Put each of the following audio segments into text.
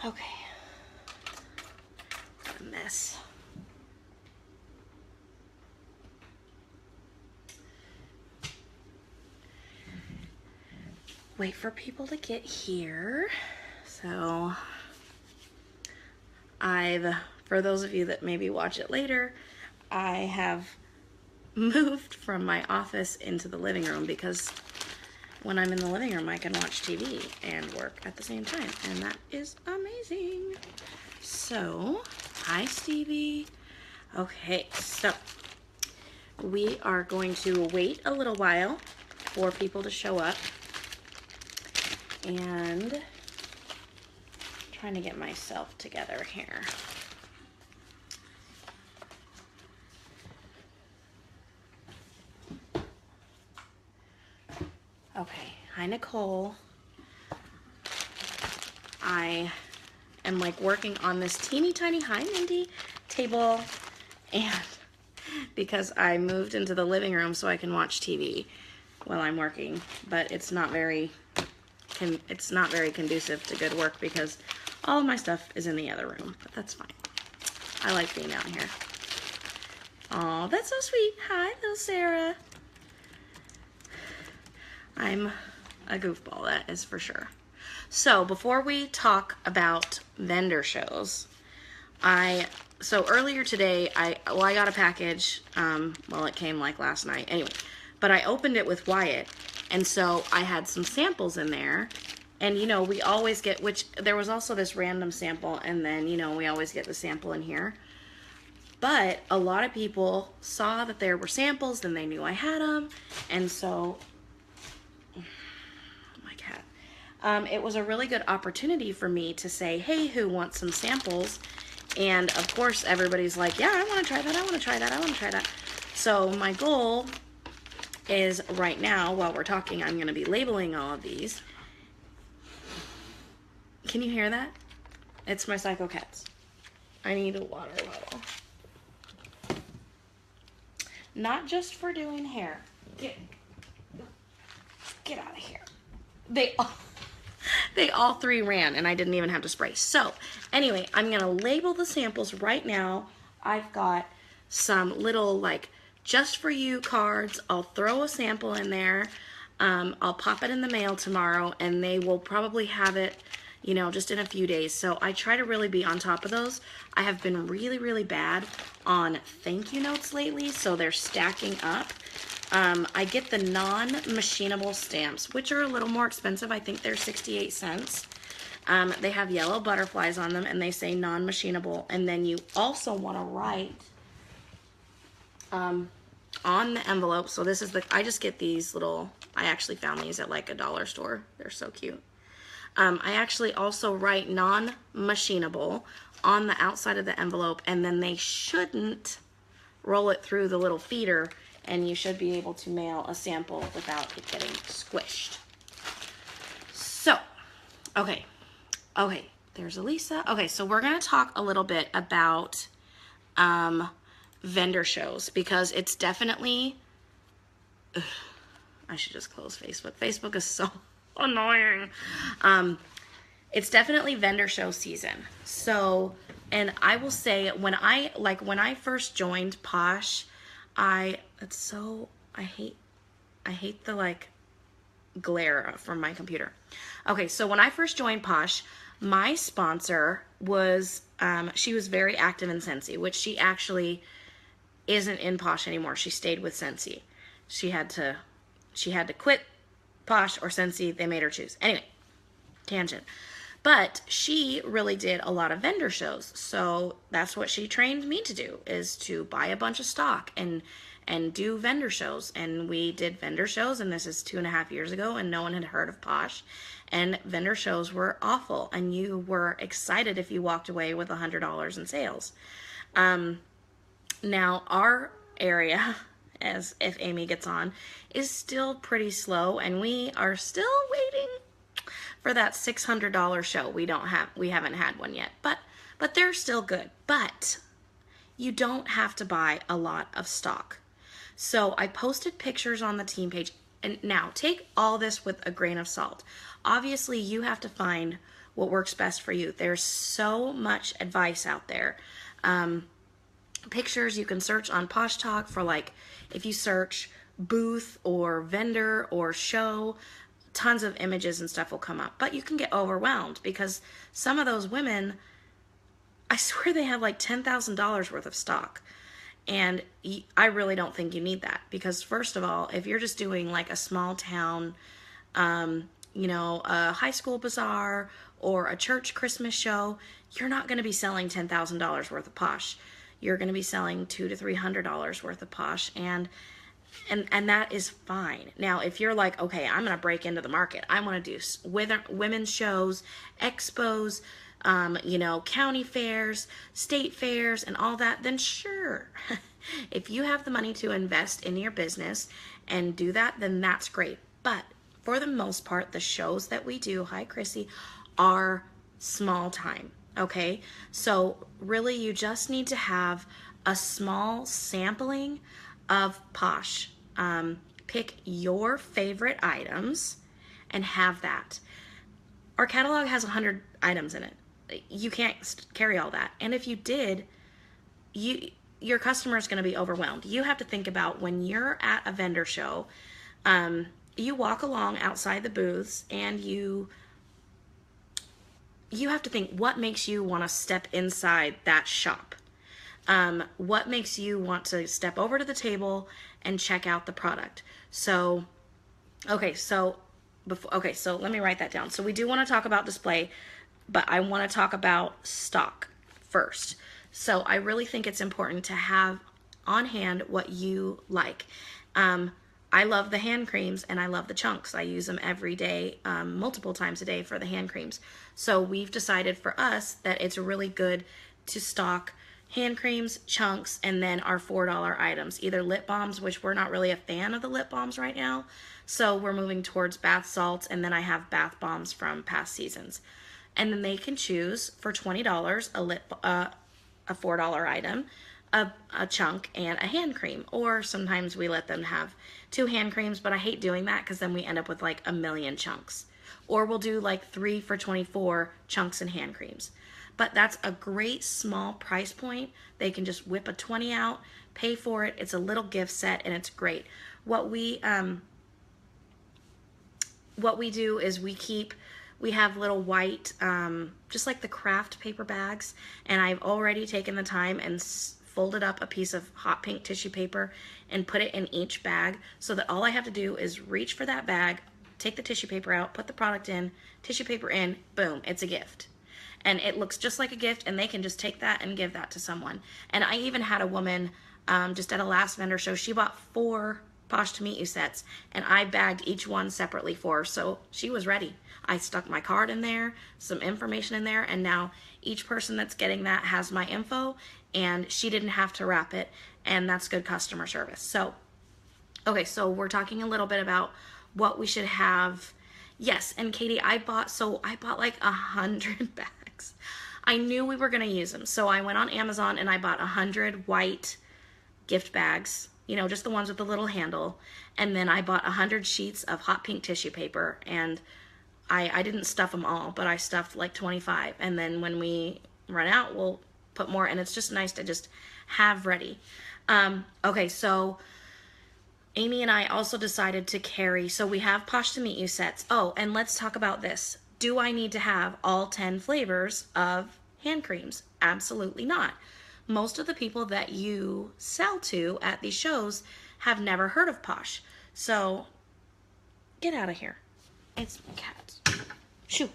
Okay. What a mess. Wait for people to get here. So for those of you that maybe watch it later, I have moved from my office into the living room because when I'm in the living room, I can watch TV and work at the same time, and that is amazing. So, hi Stevie. Okay, so we are going to wait a little while for people to show up, and I'm trying to get myself together here. Okay, hi Nicole. I am like working on this teeny tiny, hi Mindy, table, and because I moved into the living room so I can watch TV while I'm working, but it's not very conducive to good work because all of my stuff is in the other room, but that's fine. I like being out here. Oh, that's so sweet. Hi, little Sarah. I'm a goofball, that is for sure. So before we talk about vendor shows, so earlier today, I got a package, well, it came like last night, anyway, but I opened it with Wyatt, and so I had some samples in there, and you know, we always get, there was also this random sample, and then, you know, we always get the sample in here, but a lot of people saw that there were samples, and they knew I had them, and so, my cat, it was a really good opportunity for me to say, hey, who wants some samples? And of course, everybody's like, yeah, I want to try that, I want to try that, I want to try that. So my goal is right now, while we're talking, I'm going to be labeling all of these. Can you hear that? It's my Psycho Cats. I need a water bottle. Not just for doing hair. Get out of here. They all three ran, and I didn't even have to spray. So, anyway, I'm going to label the samples right now. I've got some little, like, just for you cards. I'll throw a sample in there. I'll pop it in the mail tomorrow, and they will probably have it, you know, just in a few days. So I try to really be on top of those. I have been really, really bad on thank you notes lately, so they're stacking up. I get the non-machinable stamps, which are a little more expensive. I think they're 68 cents. They have yellow butterflies on them, and they say non-machinable. And then you also want to write on the envelope. So this is I just get these little, I actually found these at like a dollar store. They're so cute. I actually also write non-machinable on the outside of the envelope, and then they shouldn't roll it through the little feeder, and you should be able to mail a sample without it getting squished. So, okay, there's Elisa. Okay, so we're gonna talk a little bit about vendor shows, because it's definitely, I should just close Facebook. Facebook is so annoying. It's definitely vendor show season. So, and I will say, when I first joined Posh, I hate the like glare from my computer. Okay, so when I first joined Posh, my sponsor was, she was very active in Scentsy, which she actually isn't in Posh anymore. She stayed with Scentsy. She had to quit Posh or Scentsy. They made her choose. Anyway, tangent. But she really did a lot of vendor shows. So that's what she trained me to do, is to buy a bunch of stock and do vendor shows. And we did vendor shows, and this is 2.5 years ago, and no one had heard of Posh. And vendor shows were awful, and you were excited if you walked away with $100 in sales. Now our area, as if Amy gets on, is still pretty slow, and we are still waiting for that $600 show. We haven't had one yet, but they're still good. But you don't have to buy a lot of stock. So I posted pictures on the team page. and now take all this with a grain of salt. Obviously, you have to find what works best for you. There's so much advice out there. Pictures you can search on Posh Talk for, like, if you search booth or vendor or show, tons of images and stuff will come up. But you can get overwhelmed because some of those women, I swear they have like $10,000 worth of stock. And I really don't think you need that, because first of all, if you're just doing like a small town, a high school bazaar or a church Christmas show, you're not going to be selling $10,000 worth of Posh. You're going to be selling $200 to $300 worth of Posh, and that is fine. Now, if you're like, okay, I'm going to break into the market, I want to do women's shows, expos, county fairs, state fairs, and all that, then sure. If you have the money to invest in your business and do that, then that's great. But for the most part, the shows that we do, hi Chrissy, are small time, okay? So really you just need to have a small sampling of Posh. Pick your favorite items and have that. Our catalog has 100 items in it. You can't carry all that. And if you did, your customer is going to be overwhelmed. You have to think about when you're at a vendor show, you walk along outside the booths and you have to think, what makes you want to step inside that shop? What makes you want to step over to the table and check out the product? So let me write that down. So we do want to talk about display, but I want to talk about stock first. So I really think it's important to have on hand what you like. I love the hand creams and I love the chunks. I use them every day, multiple times a day for the hand creams. So we've decided for us that it's really good to stock hand creams, chunks, and then our $4 items, either lip balms, which we're not really a fan of the lip balms right now. So we're moving towards bath salts, and then I have bath bombs from past seasons. And then they can choose for $20 a $4 item, a chunk, and a hand cream. Or sometimes we let them have 2 hand creams, but I hate doing that because then we end up with like a million chunks. Or we'll do like 3 for $24 chunks and hand creams. But that's a great small price point. They can just whip a 20 out, pay for it. It's a little gift set and it's great. What we do is we have little white, just like the craft paper bags, and I've already taken the time and folded up a piece of hot pink tissue paper and put it in each bag so that all I have to do is reach for that bag, take the tissue paper out, put the product in, tissue paper in, boom, it's a gift. And it looks just like a gift, and they can just take that and give that to someone. And I even had a woman just at a last vendor show, she bought 4 Posh to Meet You sets, and I bagged each one separately for her, so she was ready. I stuck my card in there, some information in there, and now each person that's getting that has my info, and she didn't have to wrap it, and that's good customer service. So, okay, so we're talking a little bit about what we should have. Yes, and Katie, I bought like 100 bags. I knew we were going to use them, so I went on Amazon and I bought 100 white gift bags, just the ones with the little handle, and then I bought 100 sheets of hot pink tissue paper, and I didn't stuff them all, but I stuffed like 25, and then when we run out, we'll put more, and it's just nice to just have ready. Okay, so Amy and I also decided to carry, so we have Posh to Meet You sets. Oh, and let's talk about this. Do I need to have all 10 flavors of hand creams? Absolutely not. Most of the people that you sell to at these shows have never heard of Posh. So, get out of here. It's my cat. Shoo.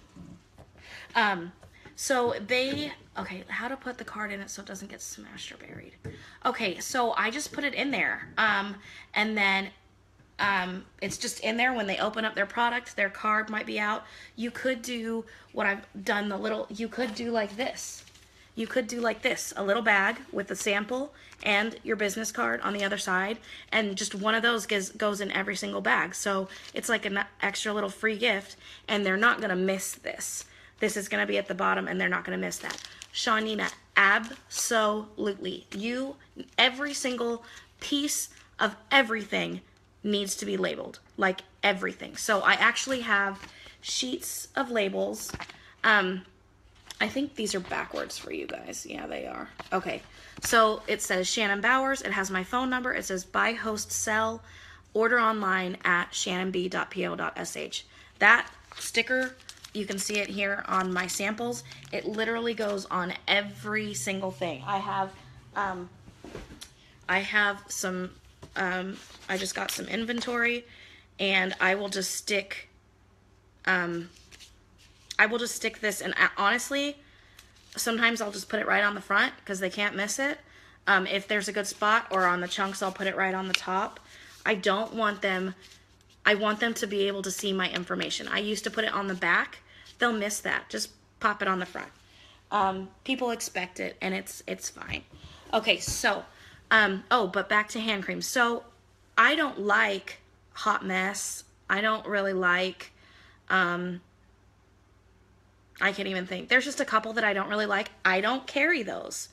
Okay, how to put the card in it so it doesn't get smashed or buried. Okay, so I just put it in there. And then it's just in there when they open up their product, their card might be out. You could do what I've done, you could do like this. You could do like this, a little bag with a sample and your business card on the other side, and just one of those goes in every single bag. So it's like an extra little free gift, and they're not gonna miss this. This is gonna be at the bottom, and they're not gonna miss that. Shawnina, absolutely. Every single piece of everything needs to be labeled, like everything. So I actually have sheets of labels. I think these are backwards for you guys. Yeah, they are. Okay. So it says Shannon Bowers. It has my phone number. It says buy, host, sell, order online at shannonb.po.sh. That sticker, you can see it here on my samples. It literally goes on every single thing. I have some, I just got some inventory, and I will just stick this, and honestly, sometimes I'll just put it right on the front because they can't miss it. If there's a good spot, or on the chunks, I'll put it right on the top. I want them to be able to see my information. I used to put it on the back. They'll miss that. Just pop it on the front. People expect it, and it's fine. Okay, so, but back to hand cream. So I don't like Hot Mess. I don't really like, I can't even think. There's just a couple that I don't really like. I don't carry those.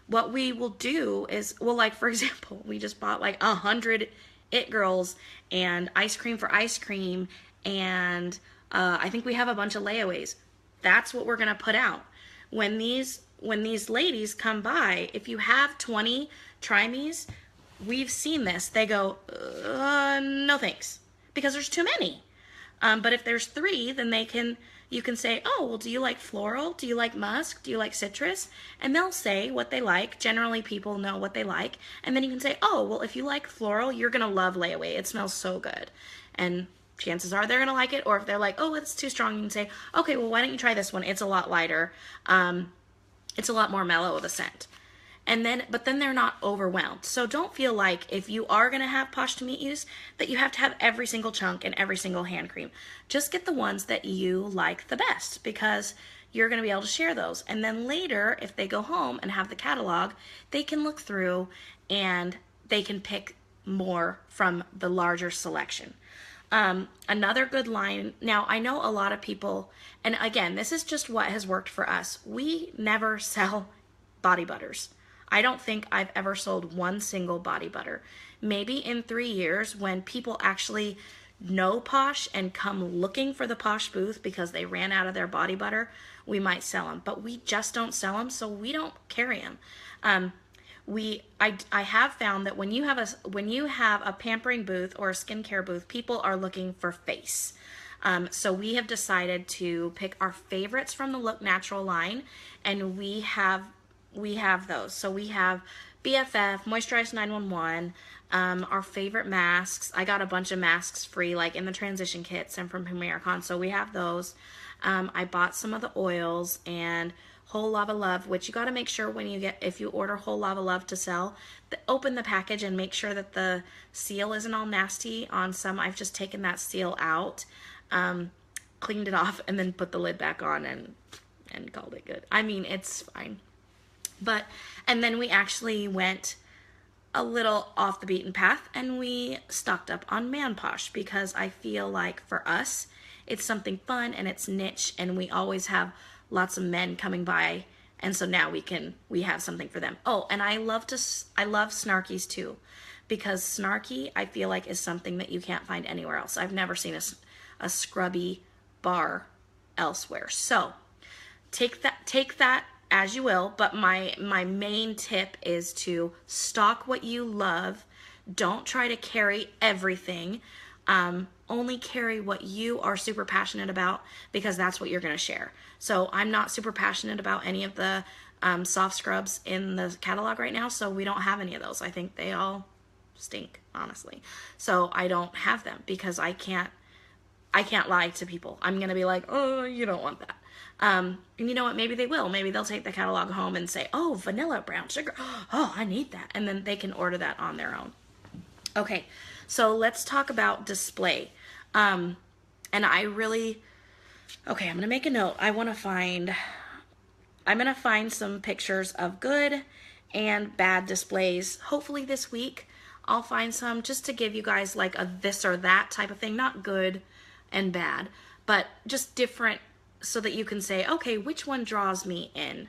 What we will do is, well, like, for example, we just bought like 100 It Girls and ice cream for ice cream, and I think we have a bunch of layaways. That's what we're going to put out. When these ladies come by, if you have 20 Try-Me's, we've seen this. They go, no thanks, because there's too many. But if there's 3, then you can say, oh, well, do you like floral? Do you like musk? Do you like citrus? And they'll say what they like. Generally, people know what they like. And then you can say, oh, well, if you like floral, you're going to love layaway. It smells so good. And chances are they're going to like it. Or if they're like, oh, it's too strong, you can say, okay, well, why don't you try this one? It's a lot lighter. It's a lot more mellow of a scent. But then they're not overwhelmed. So don't feel like if you are going to have Posh to Meet Yous that you have to have every single chunk and every single hand cream. Just get the ones that you like the best, because you're going to be able to share those. And then later, if they go home and have the catalog, they can look through and they can pick more from the larger selection. Another good line, now I know a lot of people, and again, this is just what has worked for us. We never sell body butters. I don't think I've ever sold one single body butter. Maybe in 3 years, when people actually know Posh and come looking for the Posh booth because they ran out of their body butter, we might sell them. But we just don't sell them, so we don't carry them. I have found that when you have a pampering booth or a skincare booth, people are looking for face. So we have decided to pick our favorites from the Look Natural line, and we have those. So we have BFF, Moisturize 911, our favorite masks. I got a bunch of masks free, like in the transition kits and from PremierCon, so we have those. I bought some of the oils and Whole Lava Love, which you got to make sure if you order Whole Lava Love to sell, open the package and make sure that the seal isn't all nasty. On some, I've just taken that seal out, cleaned it off, and then put the lid back on and called it good. I mean, it's fine. And then we actually went a little off the beaten path and we stocked up on Man Posh, because I feel like for us, it's something fun and it's niche, and we always have lots of men coming by, and so now we have something for them. Oh, and I love Snarkies too, because Snarky, I feel like, is something that you can't find anywhere else. I've never seen a scrubby bar elsewhere. So take that as you will, but my main tip is to stock what you love. Don't try to carry everything. Only carry what you are super passionate about, because that's what you're going to share. So I'm not super passionate about any of the soft scrubs in the catalog right now, so we don't have any of those. I think they all stink, honestly. So I don't have them because I can't lie to people. I'm going to be like, oh, you don't want that. And you know what? Maybe they will. Maybe they'll take the catalog home and say, oh, vanilla brown sugar. Oh, I need that. And then they can order that on their own. Okay, so let's talk about display. And I'm going to make a note. I'm going to find some pictures of good and bad displays. Hopefully this week I'll find some, just to give you guys like a this or that type of thing. Not good and bad, but just different, so that you can say, okay, which one draws me in?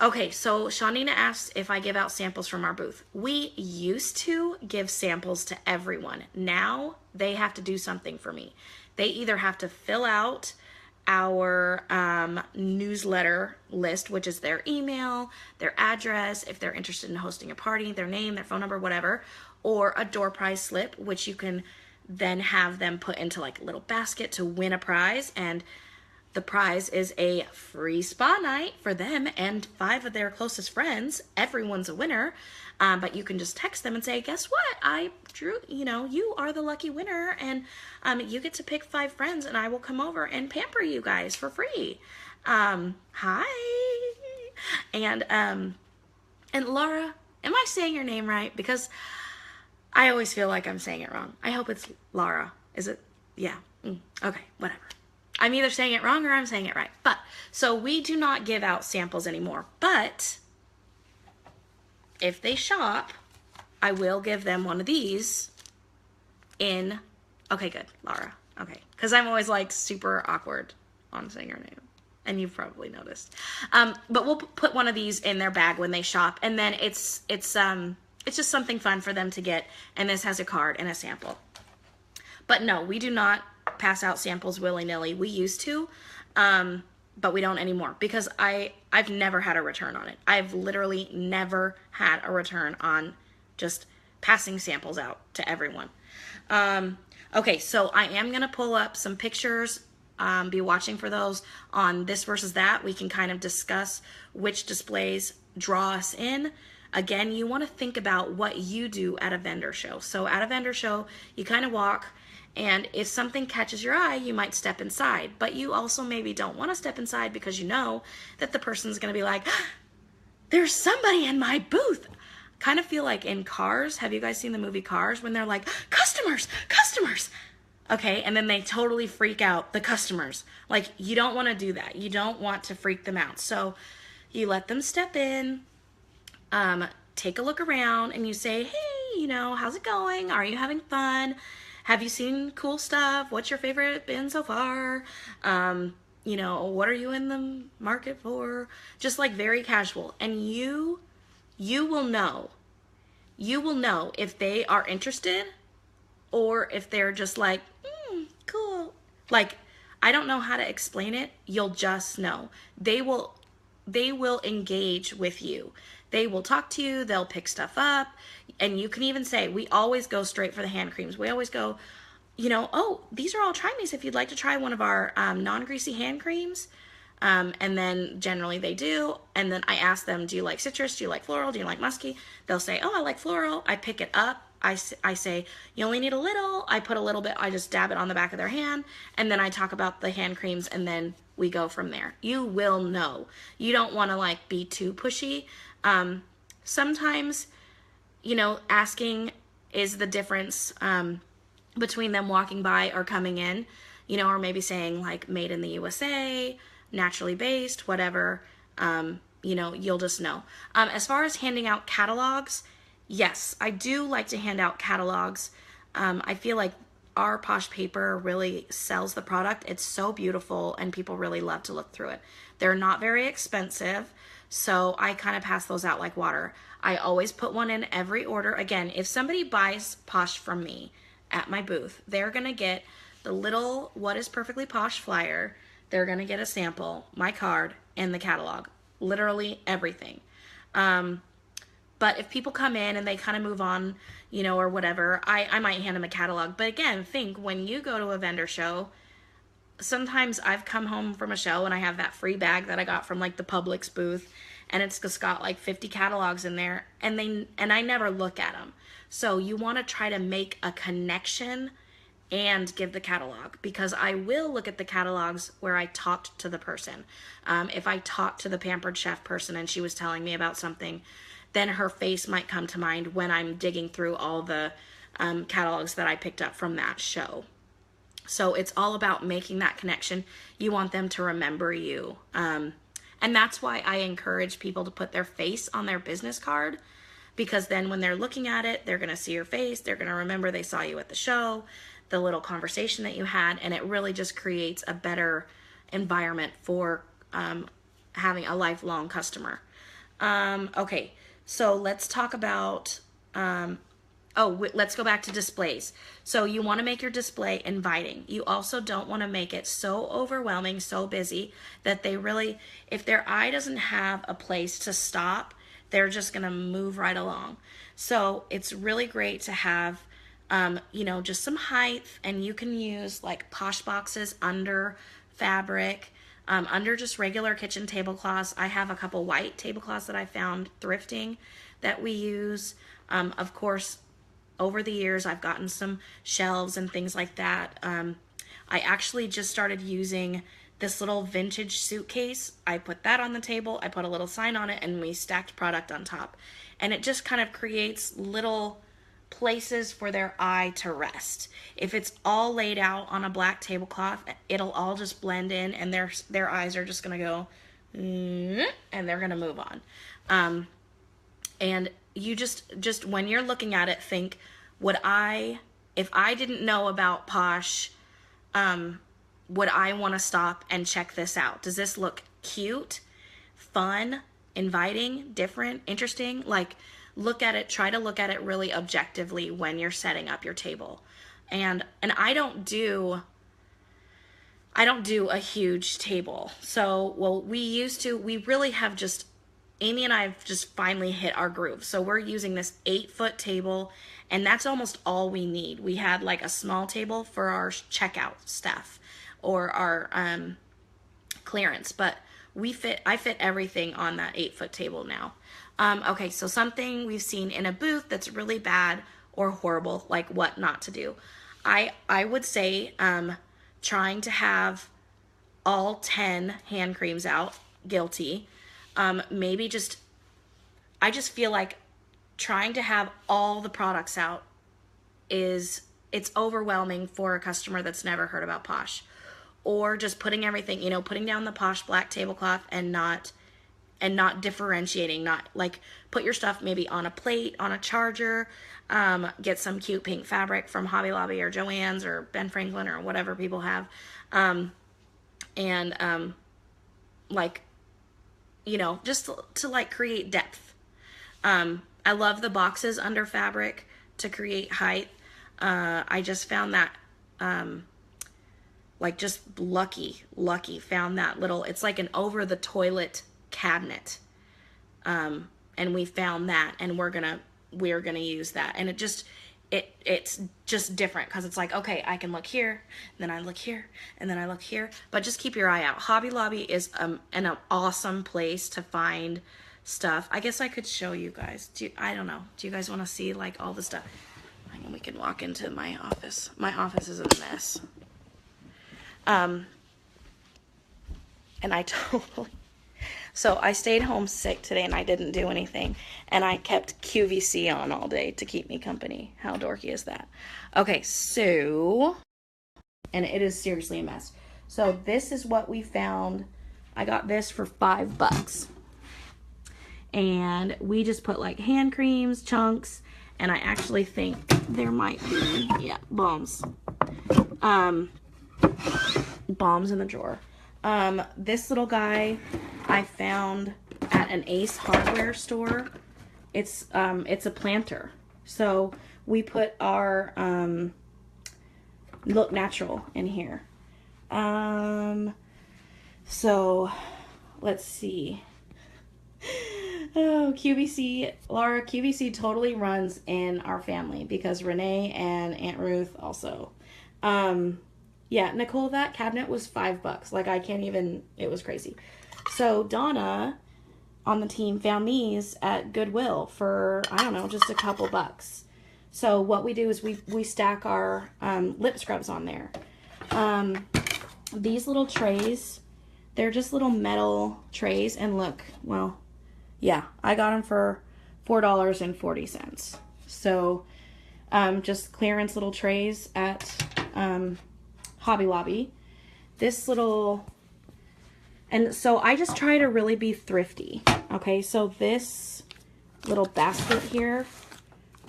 Okay, so Shawnina asks if I give out samples from our booth. We used to give samples to everyone. Now they have to do something for me. They either have to fill out our newsletter list, which is their email, their address, if they're interested in hosting a party, their name, their phone number, whatever, or a door prize slip, which you can then have them put into like a little basket to win a prize. And the prize is a free spa night for them and 5 of their closest friends. Everyone's a winner. But you can just text them and say, guess what? I drew, you are the lucky winner. And you get to pick 5 friends and I will come over and pamper you guys for free. Hi. And Laura, am I saying your name right? Because I always feel like I'm saying it wrong. I hope it's Laura. Is it? Yeah. Okay, whatever. I'm either saying it wrong or I'm saying it right. But, so we do not give out samples anymore. But, if they shop, I will give them one of these in, okay, good, Laura. Okay, because I'm always like super awkward on saying her name. And you've probably noticed. But we'll put one of these in their bag when they shop. And then it's just something fun for them to get. And this has a card and a sample. But no, we do not pass out samples willy-nilly. We used to, but we don't anymore because I've never had a return on it. I've literally never had a return on just passing samples out to everyone. Okay, so I am going to pull up some pictures. Be watching for those on This Versus That. We can kind of discuss which displays draw us in. Again, you want to think about what you do at a vendor show. So at a vendor show, you kind of walk, and if something catches your eye, you might step inside. But you also maybe don't want to step inside because you know that the person's going to be like, there's somebody in my booth. Kind of feel like in Cars. Have you guys seen the movie Cars? When they're like, customers, customers. Okay, and then they totally freak out, the customers. Like, you don't want to do that. You don't want to freak them out. So you let them step in, take a look around, and you say, hey, how's it going? Are you having fun? Have you seen cool stuff? What's your favorite been so far? What are you in the market for? Just like very casual. And you will know. You will know if they are interested or if they're just like, cool. Like, I don't know how to explain it. You'll just know. They will engage with you. They will talk to you. They'll pick stuff up. And you can even say, we always go straight for the hand creams. We always go, oh, these are all try me's if you'd like to try one of our non-greasy hand creams. And then generally they do. And then I ask them, do you like citrus? Do you like floral? Do you like musky? They'll say, oh, I like floral. I pick it up. I say, you only need a little. I put a little bit. I just dab it on the back of their hand. And then I talk about the hand creams and then we go from there. You will know. You don't want to like be too pushy. Sometimes, asking is the difference between them walking by or coming in, or maybe saying like made in the USA, naturally based, whatever, you'll just know. As far as handing out catalogs, yes, I do like to hand out catalogs. I feel like our Posh paper really sells the product. It's so beautiful and people really love to look through it. They're not very expensive, so I kind of pass those out like water. I always put one in every order. Again, if somebody buys Posh from me at my booth, they're going to get the little What is Perfectly Posh flyer. They're going to get a sample, my card, and the catalog. Literally everything. But if people come in and they kind of move on, or whatever, I might hand them a catalog. But again, think when you go to a vendor show, sometimes I've come home from a show and I have that free bag that I got from like the Publix booth, and it's just got like 50 catalogs in there, and I never look at them. So you want to try to make a connection and give the catalog, because I will look at the catalogs where I talked to the person. If I talked to the Pampered Chef person and she was telling me about something, then her face might come to mind when I'm digging through all the catalogs that I picked up from that show. So it's all about making that connection. You want them to remember you. And that's why I encourage people to put their face on their business card, because then when they're looking at it, they're going to see your face. They're going to remember they saw you at the show, the little conversation that you had, and it really just creates a better environment for having a lifelong customer. Okay, so let's talk about, let's go back to displays. So you want to make your display inviting. You also don't want to make it so overwhelming, so busy that they really, if their eye doesn't have a place to stop, they're just going to move right along. So it's really great to have, just some height, and you can use like Posh boxes under fabric, under just regular kitchen tablecloths. I have a couple white tablecloths that I found thrifting that we use. Of course, over the years, I've gotten some shelves and things like that. I actually just started using this little vintage suitcase. I put that on the table, I put a little sign on it, and we stacked product on top. And it just kind of creates little places for their eye to rest. If it's all laid out on a black tablecloth, it'll all just blend in, and their eyes are just gonna go, and they're gonna move on. And you just when you're looking at it, think, if I didn't know about Posh, would I want to stop and check this out? Does this look cute, fun, inviting, different, interesting? Like, try to look at it really objectively when you're setting up your table. And I don't do a huge table. So, we really have just, Amy and I have just finally hit our groove. So we're using this 8-foot table, and that's almost all we need. We had like a small table for our checkout stuff or our clearance, but I fit everything on that 8-foot table now. Okay, so something we've seen in a booth that's really bad or horrible, like what not to do. I would say trying to have all 10 hand creams out, guilty. Maybe I just feel like trying to have all the products out it's overwhelming for a customer that's never heard about Posh. Or just putting everything, putting down the Posh black tablecloth and not differentiating, not like put your stuff maybe on a plate, on a charger, get some cute pink fabric from Hobby Lobby or Joann's or Ben Franklin or whatever people have. Just to like create depth. I love the boxes under fabric to create height. I just found that, just lucky found that little, it's like an over the toilet cabinet. And we found that, and we're gonna use that. And it's just different because it's like, okay, I can look here, and then I look here, and then I look here. But just keep your eye out. Hobby Lobby is an awesome place to find stuff. I guess I could show you guys. I don't know. Do you guys want to see like all the stuff? I mean, we can walk into my office. My office is a mess. And so I stayed home sick today and I didn't do anything. And I kept QVC on all day to keep me company. How dorky is that? Okay, so, and it is seriously a mess. So this is what we found. I got this for $5. And we just put like hand creams, chunks, and I actually think there might be, bombs. Bombs in the drawer. This little guy I found at an Ace hardware store. It's a planter. So we put our Look Natural in here. So let's see. Oh, QVC, Laura, QVC totally runs in our family because Renee and Aunt Ruth also. Yeah, Nicole, that cabinet was $5. Like, I can't even, it was crazy. So Donna on the team found these at Goodwill for, I don't know, just a couple bucks. So what we do is we stack our lip scrubs on there. These little trays, they're just little metal trays, and look, well, yeah, I got them for $4.40. So just clearance little trays at Hobby Lobby. This little, and so I just try to really be thrifty. Okay, so this little basket here,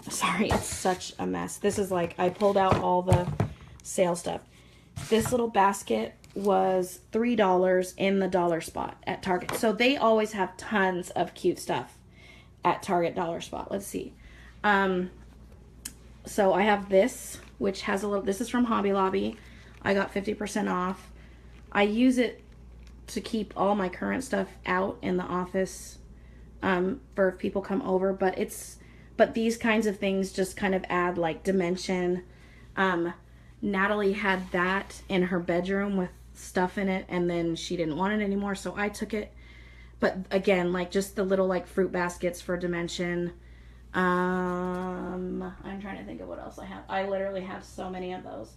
sorry, it's such a mess. This is like, I pulled out all the sale stuff. This little basket was $3 in the dollar spot at Target. So they always have tons of cute stuff at Target dollar spot. Let's see. So I have this, which has a little, this is from Hobby Lobby. I got 50% off. I use it to keep all my current stuff out in the office for if people come over, but these kinds of things just kind of add like dimension. Natalie had that in her bedroom with stuff in it, and then she didn't want it anymore, so I took it. But again, like just the little like fruit baskets for dimension. I'm trying to think of what else I have. I literally have so many of those.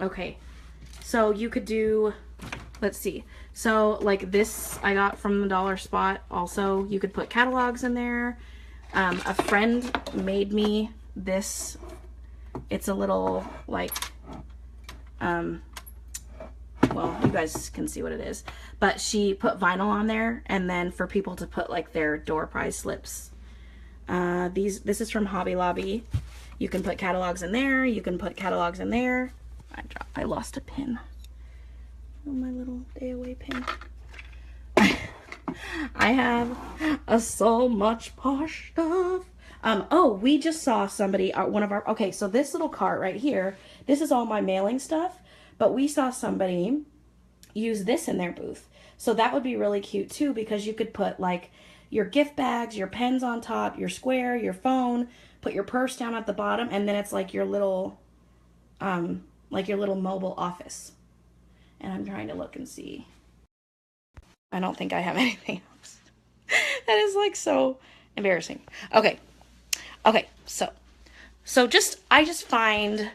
Okay, so you could do, let's see. So like this I got from the dollar spot. Also, you could put catalogs in there. A friend made me this. It's a little like, well, you guys can see what it is, but she put vinyl on there, and then for people to put like their door prize slips. This is from Hobby Lobby. You can put catalogs in there. You can put catalogs in there. I lost a pin. Oh, my little day away pin. I have so much Posh stuff. Oh, we just saw somebody, okay, so this little cart right here, this is all my mailing stuff, but we saw somebody use this in their booth. So that would be really cute too, because you could put like your gift bags, your pens on top, your square, your phone, put your purse down at the bottom, and then it's like your little mobile office. And I'm trying to look and see. I don't think I have anything else. That is like so embarrassing. Okay, so I just find,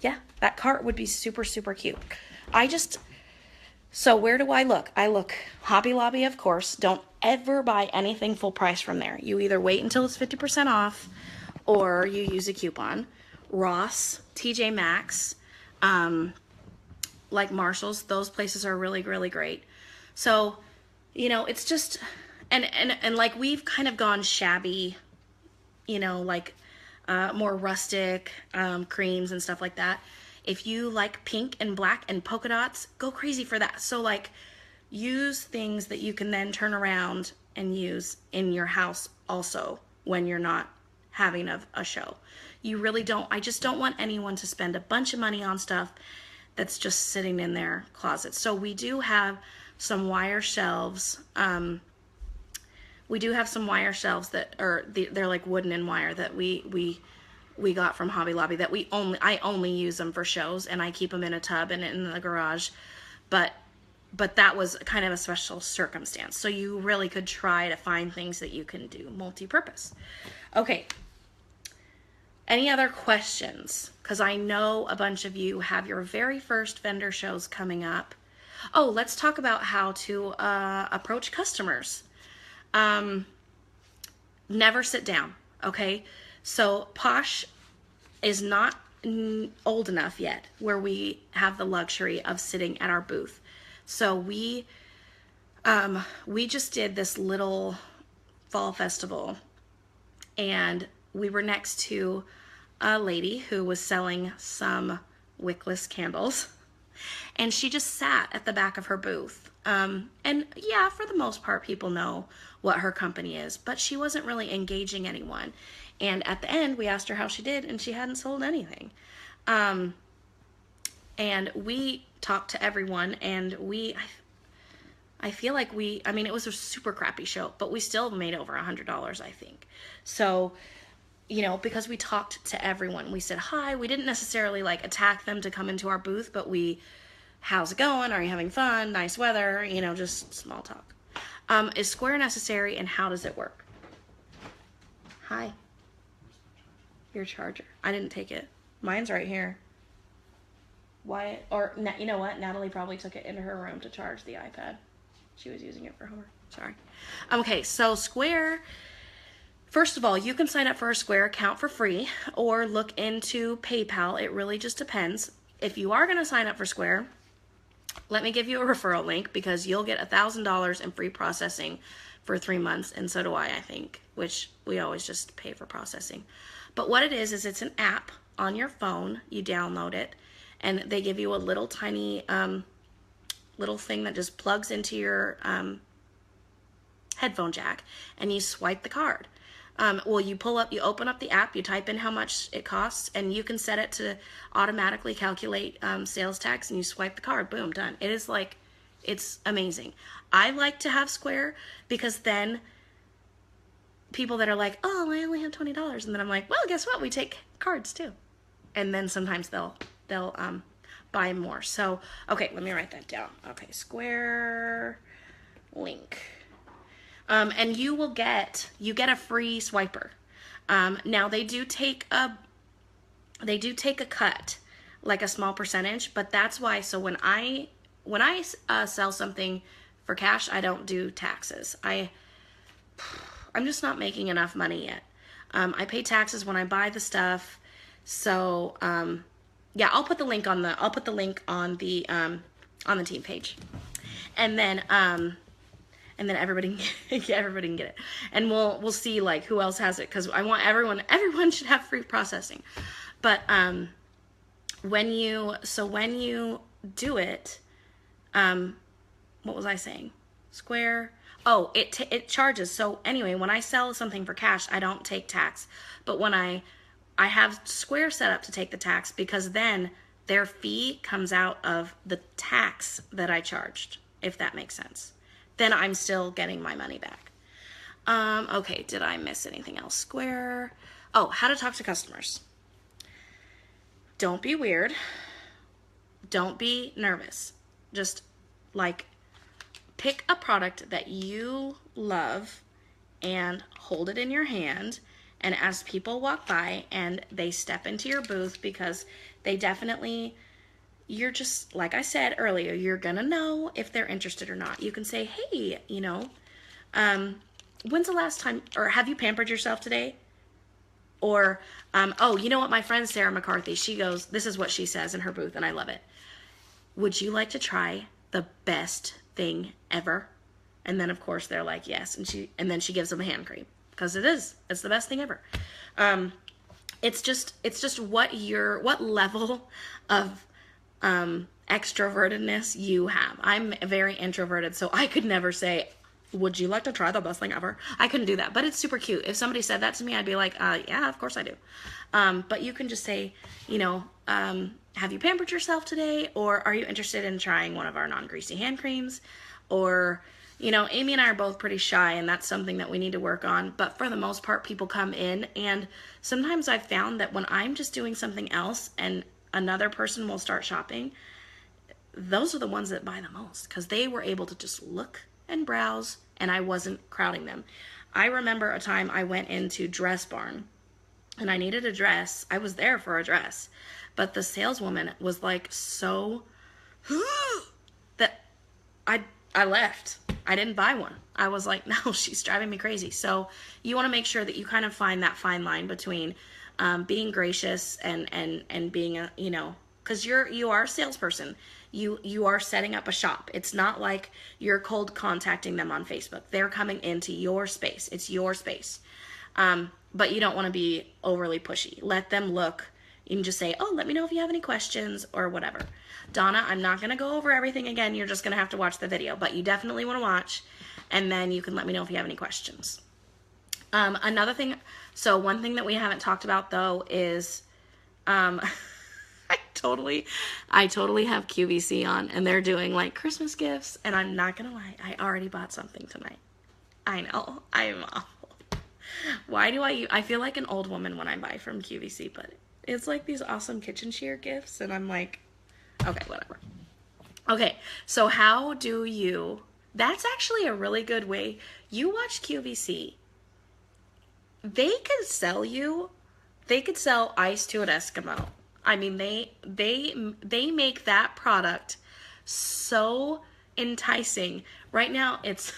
yeah, that cart would be super, super cute. So where do I look? I look Hobby Lobby, of course. Don't ever buy anything full price from there. You either wait until it's 50% off or you use a coupon. Ross, TJ Maxx, like Marshall's, those places are really, really great. So, you know, it's just, and like we've kind of gone shabby, you know, like more rustic creams and stuff like that. If you like pink and black and polka dots, go crazy for that. So like use things that you can then turn around and use in your house also when you're not having a show. You really don't, I just don't want anyone to spend a bunch of money on stuff that's just sitting in their closet. So we do have some wire shelves. We do have some wire shelves that are, they're like wooden and wire that we got from Hobby Lobby that I only use them for shows, and I keep them in a tub and in the garage. But that was kind of a special circumstance. So you really could try to find things that you can do multi-purpose. Okay. Any other questions? Because I know a bunch of you have your very first vendor shows coming up. Oh, let's talk about how to approach customers. Never sit down, okay? So Posh is not old enough yet where we have the luxury of sitting at our booth. So we just did this little fall festival, and we were next to a lady who was selling some wickless candles, and she just sat at the back of her booth. And yeah, for the most part, people know what her company is, but she wasn't really engaging anyone. And at the end, we asked her how she did, and she hadn't sold anything. And we talked to everyone, and I feel like I mean, it was a super crappy show, but we still made over $100, I think. So, you know, because we talked to everyone, we said hi. We didn't necessarily like attack them to come into our booth, but how's it going? Are you having fun? Nice weather? You know, just small talk. Is Square necessary, and how does it work? Hi. Your charger. I didn't take it. Mine's right here. Why? Or, you know what? Natalie probably took it into her room to charge the iPad. She was using it for homework. Sorry. Okay, so Square, first of all, you can sign up for a Square account for free or look into PayPal. It really just depends. If you are going to sign up for Square, let me give you a referral link, because you'll get $1,000 in free processing for 3 months, and so do I think, which we always just pay for processing. But what it is it's an app on your phone. You download it, and they give you a little tiny little thing that just plugs into your headphone jack, and you swipe the card. Well, you open up the app, you type in how much it costs, and you can set it to automatically calculate sales tax, and you swipe the card. Boom, done. It is like, it's amazing. I like to have Square because then people that are like, oh, I only have $20, and then I'm like, well, guess what? We take cards too. And then sometimes they'll buy more. So, okay, let me write that down. Okay, Square link. And you get a free swiper. Now they do take a cut, like a small percentage, but that's why. So when I sell something for cash, I don't do taxes. I'm just not making enough money yet. I pay taxes when I buy the stuff. So yeah, I'll put the link on the team page, and then everybody can get it, and we'll see like who else has it, because I want everyone should have free processing. But when you do it, what was I saying? Square. Oh, it charges. So anyway, when I sell something for cash, I don't take tax. But when I have Square set up to take the tax, because then their fee comes out of the tax that I charged, if that makes sense. Then I'm still getting my money back. Okay, did I miss anything else? Square. Oh, how to talk to customers. Don't be weird. Don't be nervous. Just like pick a product that you love and hold it in your hand. And as people walk by and they step into your booth, because they definitely, you're just, like I said earlier, you're going to know if they're interested or not. You can say, hey, when's the last time, or have you pampered yourself today? Or, oh, you know what, my friend Sarah McCarthy, she goes, this is what she says in her booth, and I love it. Would you like to try the best thing ever? And then, of course, they're like, yes. And then she gives them a hand cream, because it's the best thing ever. It's just what level of extrovertedness you have. I'm very introverted, so I could never say, would you like to try the best thing ever? I couldn't do that, but it's super cute. If somebody said that to me, I'd be like, yeah, of course I do. But you can just say, have you pampered yourself today? Or are you interested in trying one of our non-greasy hand creams? Or, Amy and I are both pretty shy, and that's something that we need to work on. But for the most part, people come in, and sometimes I've found that when I'm just doing something else and another person will start shopping, those are the ones that buy the most, because they were able to just look and browse, and I wasn't crowding them. I remember a time I went into Dress Barn, and I needed a dress. I was there for a dress, but the saleswoman was like so that I left. I didn't buy one. I was like, no, she's driving me crazy. So you want to make sure that you kind of find that fine line between being gracious and being a, because you are a salesperson. You are setting up a shop. It's not like you're cold contacting them on Facebook. They're coming into your space. It's your space. But you don't want to be overly pushy. Let them look. You can just say, oh, let me know if you have any questions or whatever. Donna, I'm not going to go over everything again. You're just going to have to watch the video, but you definitely want to watch, and then you can let me know if you have any questions. Another thing, so one thing that we haven't talked about though is, I totally have QVC on, and they're doing like Christmas gifts, and I'm not going to lie, I already bought something tonight. I know, I'm awful. Why do I feel like an old woman when I buy from QVC, but it's like these awesome kitchen shear gifts, and I'm like, okay, whatever. Okay, so how do you, that's actually a really good way. You watch QVC. They could sell ice to an Eskimo. I mean, they make that product so enticing. Right now, it's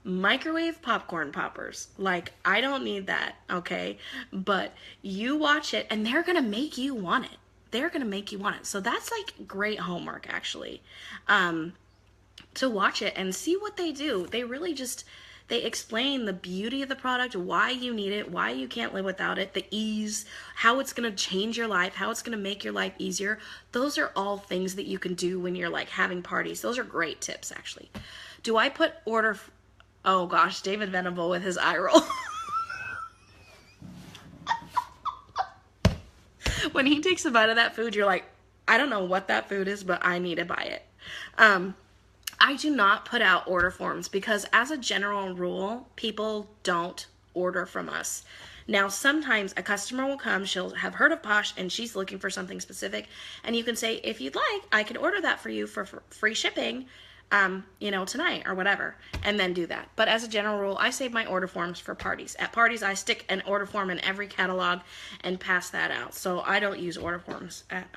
microwave popcorn poppers. Like, I don't need that, okay? But you watch it, and they're gonna make you want it. They're gonna make you want it. So that's like great homework, actually, to watch it and see what they do. They really just, They explain the beauty of the product, why you need it, why you can't live without it, the ease, how it's going to change your life, how it's going to make your life easier. Those are all things that you can do when you're like having parties. Those are great tips, actually. Do I put oh gosh, David Venable with his eye roll. When he takes a bite of that food, you're like, I don't know what that food is, but I need to buy it. I do not put out order forms because as a general rule, people don't order from us. Now, sometimes a customer will come, she'll have heard of Posh and she's looking for something specific. And you can say, if you'd like, I can order that for you for free shipping, tonight or whatever, and then do that. But as a general rule, I save my order forms for parties. At parties, I stick an order form in every catalog and pass that out. So I don't use order forms at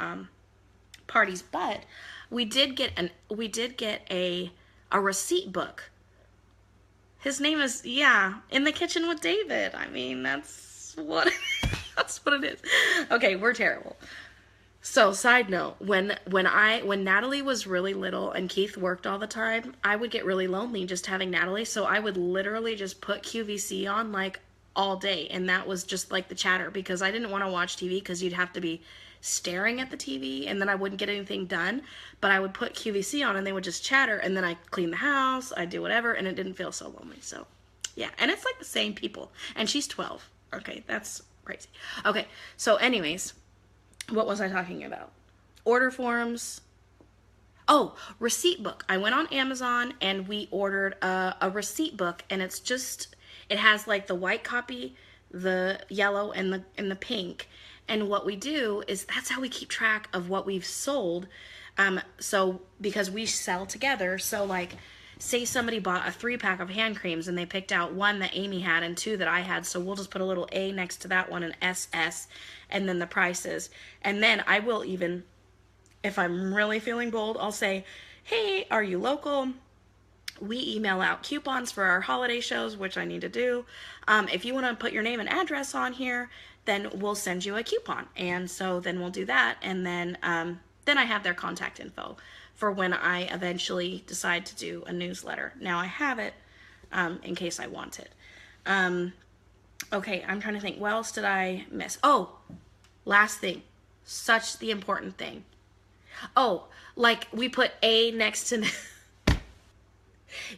parties, but we did get a receipt book. His name is, In the Kitchen with David. I mean, that's what it is. Okay, we're terrible. So, side note, when Natalie was really little and Keith worked all the time, I would get really lonely just having Natalie, so I would literally just put QVC on like all day, and that was just like the chatter, because I didn't want to watch TV because you'd have to be staring at the TV and then I wouldn't get anything done. But I would put QVC on and they would just chatter, and then I clean the house, I do whatever, and it didn't feel so lonely. So yeah, and it's like the same people, and she's 12. Okay, that's crazy. Okay, so anyways, what was I talking about? Order forms. Oh, receipt book. I went on Amazon and we ordered a receipt book, and it has like the white copy, the yellow, and the pink. And what we do is that's how we keep track of what we've sold. So because we sell together, so like say somebody bought a 3-pack of hand creams and they picked out 1 that Amy had and 2 that I had, so we'll just put a little A next to that one, an SS, and then the prices. And then I will even, if I'm really feeling bold, I'll say, hey, are you local? We email out coupons for our holiday shows, which I need to do. If you want to put your name and address on here, then we'll send you a coupon. And so then we'll do that, and then I have their contact info for when I eventually decide to do a newsletter. Now I have it in case I want it. Okay, I'm trying to think. What else did I miss? Oh, last thing. Such the important thing. Oh, like we put A next to...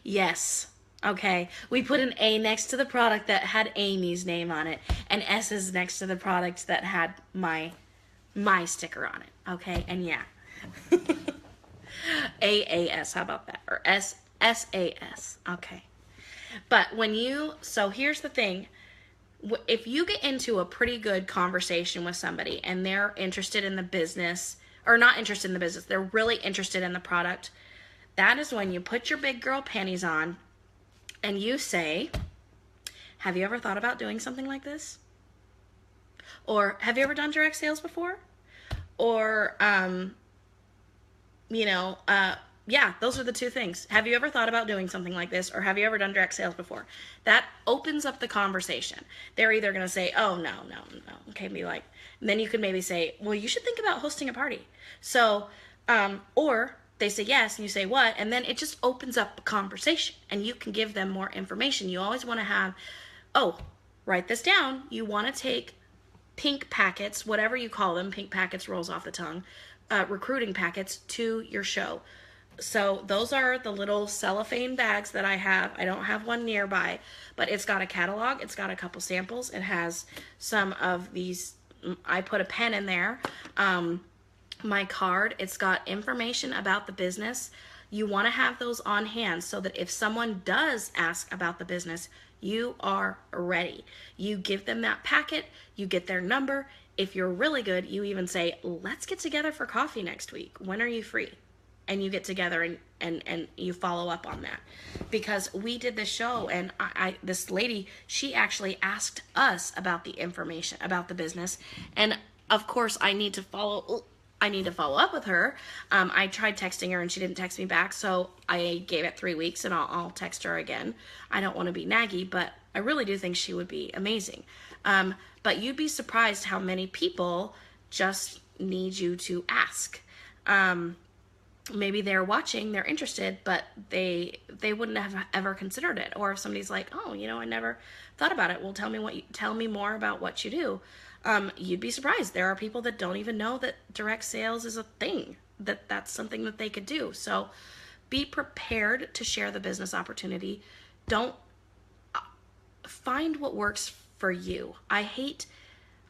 Yes. Okay. We put an A next to the product that had Amy's name on it, and S's next to the product that had my sticker on it. Okay? And yeah. AAS, how about that? Or SAS. Okay. But so here's the thing. If you get into a pretty good conversation with somebody and they're interested in the business, or not interested in the business, they're really interested in the product, that is when you put your big girl panties on and you say, have you ever thought about doing something like this? Or have you ever done direct sales before? Or, yeah, those are the 2 things. Have you ever thought about doing something like this? Or have you ever done direct sales before? That opens up the conversation. They're either going to say, oh, no. Okay, be like, and then you could maybe say, well, you should think about hosting a party. So, or they say yes, and you say what, and then it just opens up a conversation, and you can give them more information. You always want to have, write this down. You want to take pink packets, whatever you call them, pink packets rolls off the tongue, recruiting packets to your show. So those are the little cellophane bags that I have. I don't have one nearby, but it's got a catalog. It's got a couple samples. It has some of these. I put a pen in there. My card. It's got information about the business. You want to have those on hand so that if someone does ask about the business, you are ready. You give them that packet. You get their number. If you're really good, you even say, let's get together for coffee next week. When are you free? And you get together and you follow up on that. Because we did this show, and this lady, she actually asked us about the information about the business. And of course, I need to follow up with her. I tried texting her and she didn't text me back, so I gave it 3 weeks, and I'll text her again. I don't want to be naggy, but I really do think she would be amazing. But you'd be surprised how many people just need you to ask. maybe they're watching, they're interested, but they wouldn't have ever considered it. Or if somebody's like, oh, you know, I never thought about it. Well, tell me more about what you do. You'd be surprised. There are people that don't even know that direct sales is a thing, that's something that they could do. So be prepared to share the business opportunity. Don't find what works for you. I hate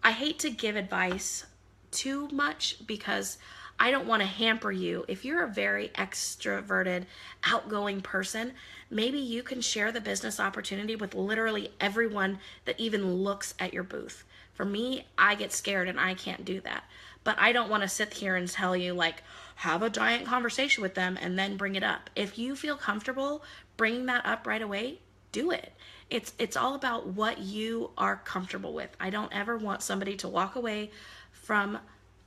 to give advice too much because I don't want to hamper you. If you're a very extroverted, outgoing person, maybe you can share the business opportunity with literally everyone that even looks at your booth. For me, I get scared and I can't do that. But I don't want to sit here and tell you, like, have a giant conversation with them and then bring it up. If you feel comfortable bringing that up right away, do it. It's all about what you are comfortable with. I don't ever want somebody to walk away from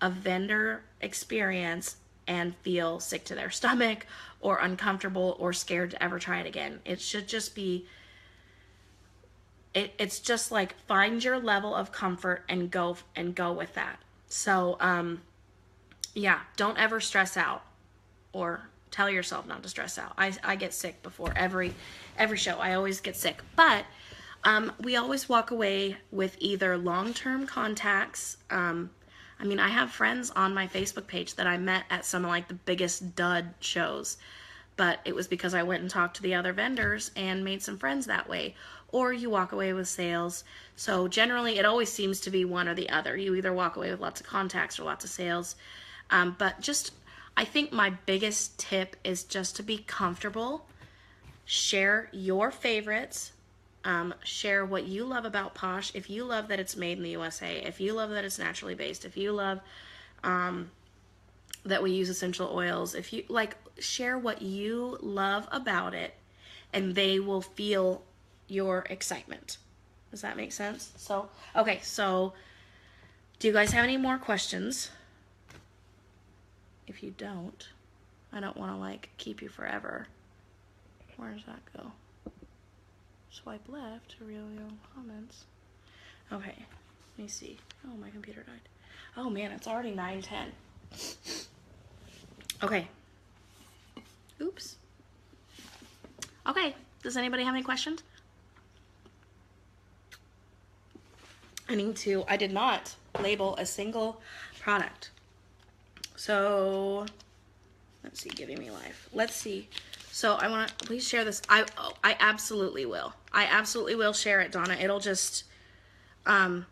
a vendor experience and feel sick to their stomach or uncomfortable or scared to ever try it again. It should just be, it's just like find your level of comfort and go with that. So, yeah, don't ever stress out or tell yourself not to stress out. I get sick before every show. I always get sick, but we always walk away with either long-term contacts. I mean, I have friends on my Facebook page that I met at some of like the biggest dud shows, but it was because I went and talked to the other vendors and made some friends that way. Or you walk away with sales. So generally, it always seems to be one or the other. You either walk away with lots of contacts or lots of sales. But just, I think my biggest tip is just to be comfortable. Share your favorites. Share what you love about Posh. If you love that it's made in the USA, if you love that it's naturally based, if you love that we use essential oils, if you like, share what you love about it, and they will feel your excitement. Does that make sense? So, okay, so do you guys have any more questions? If you don't, I don't want to like keep you forever. Where does that go? Swipe left to reveal your comments. Okay, let me see. Oh, my computer died. Oh man, it's already 9:10. Okay. Oops. Okay, does anybody have any questions? I did not label a single product. So, let's see, Giving Me Life. Let's see. So I want to, please share this. I absolutely will. I absolutely will share it, Donna. It'll just, I'll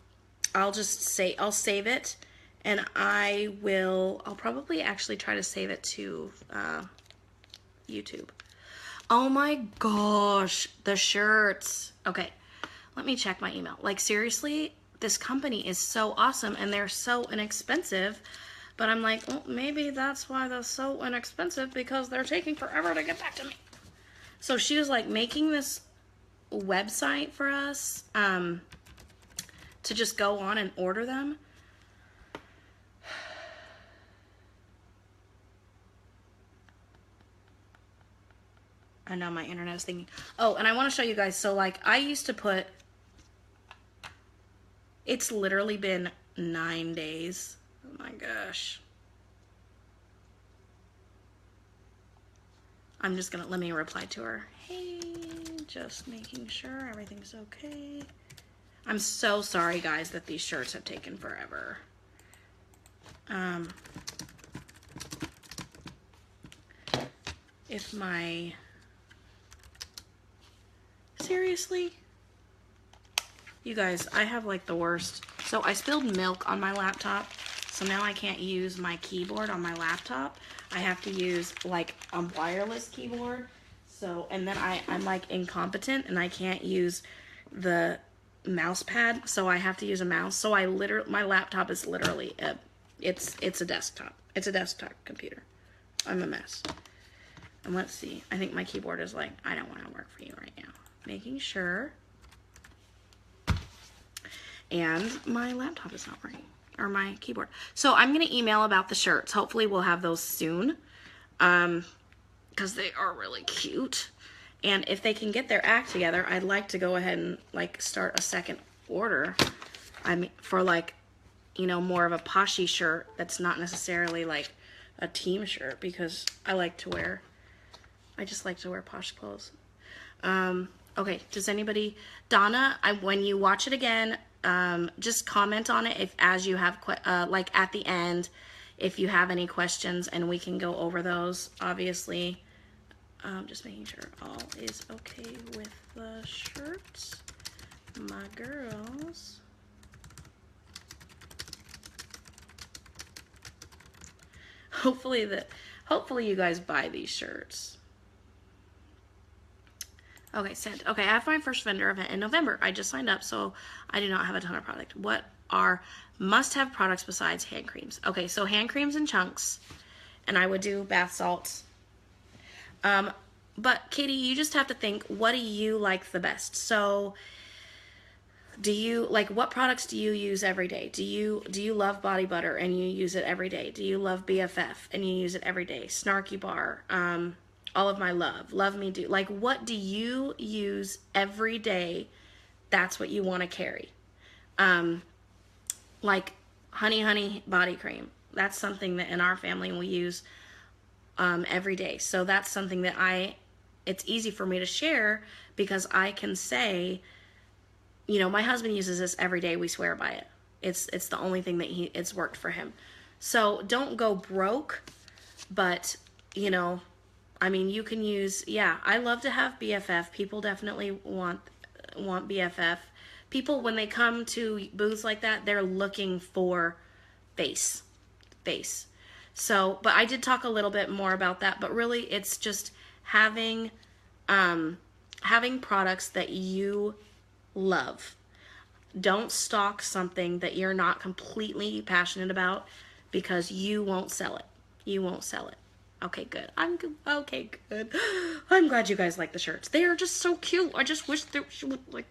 save it, and I'll probably actually try to save it to YouTube. Oh my gosh, the shirts. Okay, let me check my email. Like seriously, this company is so awesome, and they're so inexpensive. But I'm like, well, maybe that's why they're so inexpensive, because they're taking forever to get back to me. So she was like making this website for us to just go on and order them. I know my internet is thinking. Oh, and I want to show you guys. So like I used to put, it's literally been 9 days. Oh my gosh. I'm just gonna, let me reply to her. Hey, just making sure everything's okay. I'm so sorry guys that these shirts have taken forever. Seriously? You guys, I have like the worst. So I spilled milk on my laptop. So now I can't use my keyboard on my laptop. I have to use like a wireless keyboard. So, and then I'm like incompetent and I can't use the mouse pad. So I have to use a mouse. So my laptop is literally, it's a desktop. It's a desktop computer. I'm a mess. And let's see. I think my keyboard is like, I don't want to work for you right now. Making sure. And my laptop is not working. Or my keyboard. So I'm going to email about the shirts. Hopefully we'll have those soon. Because they are really cute. And if they can get their act together, I'd like to go ahead and like start a second order. I mean, for like, you know, more of a poshy shirt that's not necessarily like a team shirt because I just like to wear posh clothes. Okay, does anybody, Donna, when you watch it again, just comment on it as you have, like at the end, if you have any questions, and we can go over those, obviously. Just making sure all is okay with the shirts, my girls. Hopefully you guys buy these shirts. Okay, sent. Okay, I have my first vendor event in November. I just signed up, so I do not have a ton of product. What are must-have products besides hand creams? Okay, so hand creams and chunks, and I would do bath salts. But Katie, you just have to think, what do you like the best? So do you, like, what products do you use every day? Do you love body butter and you use it every day? Do you love BFF and you use it every day? Snarky Bar, All of My Love Me Do. Like, what do you use every day? That's what you want to carry. Like Honey body cream. That's something that in our family we use every day. So that's something that it's easy for me to share because I can say, you know, my husband uses this every day. We swear by it. It's the only thing that it's worked for him. So don't go broke, but you know, I mean, you can use, yeah, I love to have BFF. People definitely want BFF. People, when they come to booths like that, they're looking for base. So, but I did talk a little bit more about that, but really it's just having products that you love. Don't stock something that you're not completely passionate about because you won't sell it. You won't sell it. Okay, good. Okay, good. I'm glad you guys like the shirts. They are just so cute. I just wish she would like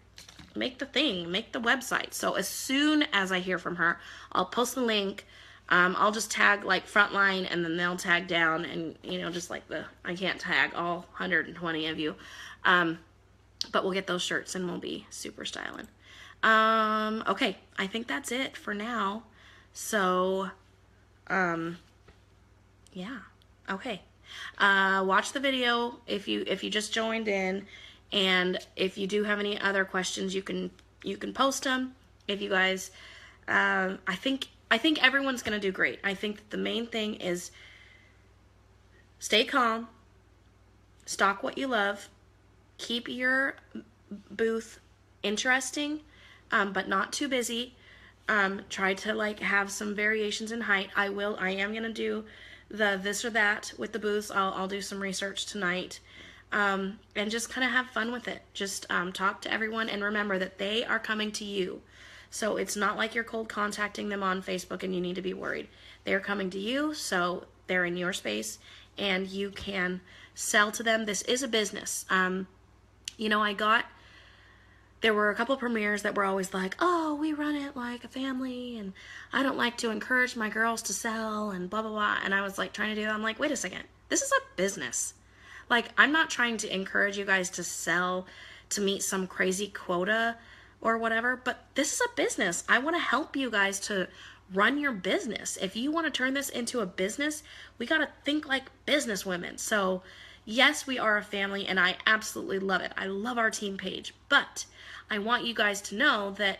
make the website. So as soon as I hear from her, I'll post the link. I'll just tag like Frontline and then they'll tag down and, you know, just like I can't tag all 120 of you. But we'll get those shirts and we'll be super styling. Okay, I think that's it for now. So, yeah. Okay. Watch the video if you just joined in, and if you do have any other questions, you can post them. If you guys, I think everyone's gonna do great. I think that the main thing is stay calm, stock what you love, keep your booth interesting, but not too busy. Try to like have some variations in height. I am gonna do the this or that with the booths. I'll do some research tonight, and just kind of have fun with it. Just talk to everyone and remember that they are coming to you. So it's not like you're cold contacting them on Facebook and you need to be worried. They're coming to you, so they're in your space and you can sell to them. This is a business. You know, there were a couple of premieres that were always like, oh, we run it like a family and I don't like to encourage my girls to sell and blah, blah, blah. And I was like trying to do, I'm like, wait a second, this is a business. Like, I'm not trying to encourage you guys to sell to meet some crazy quota or whatever, but this is a business. I want to help you guys to run your business. If you want to turn this into a business, we got to think like business women. So yes, we are a family and I absolutely love it. I love our team page, but I want you guys to know that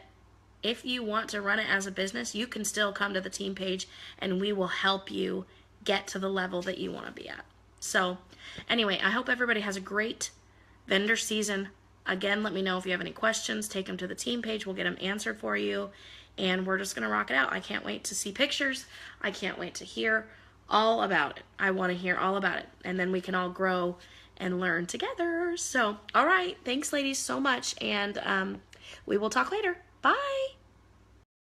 if you want to run it as a business, you can still come to the team page and we will help you get to the level that you want to be at. So anyway, I hope everybody has a great vendor season. Again, let me know if you have any questions. Take them to the team page. We'll get them answered for you. And we're just going to rock it out. I can't wait to see pictures. I can't wait to hear all about it. I want to hear all about it. And then we can all grow and learn together. So, all right. Thanks, ladies, so much. And we will talk later. Bye.